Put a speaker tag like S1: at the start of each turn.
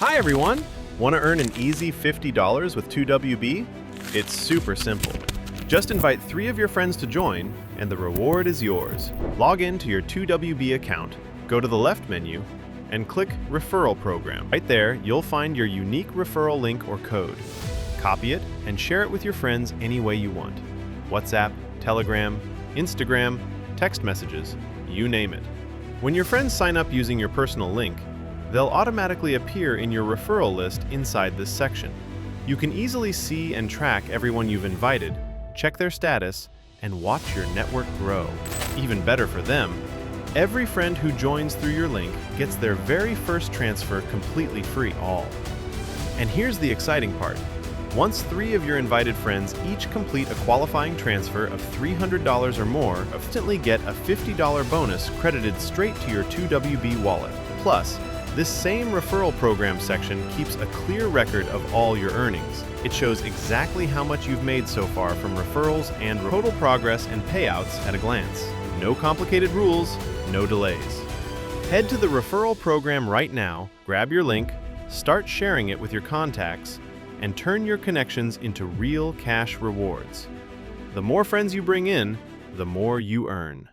S1: Hi everyone! Want to earn an easy $50 with 2WB? It's super simple. Just invite 3 of your friends to join, and the reward is yours. Log in to your 2WB account, go to the left menu, and click Referral Program. Right there, you'll find your unique referral link or code. Copy it and share it with your friends any way you want. WhatsApp, Telegram, Instagram, text messages, you name it. When your friends sign up using your personal link, they'll automatically appear in your referral list inside this section. You can easily see and track everyone you've invited, check their status, and watch your network grow. Even better for them, every friend who joins through your link gets their very first transfer completely free. And here's the exciting part. Once 3 of your invited friends each complete a qualifying transfer of $300 or more, instantly get a $50 bonus credited straight to your 2WB wallet. Plus, this same referral program section keeps a clear record of all your earnings. It shows exactly how much you've made so far from referrals and total progress and payouts at a glance. No complicated rules, no delays. Head to the referral program right now, grab your link, start sharing it with your contacts, and turn your connections into real cash rewards. The more friends you bring in, the more you earn.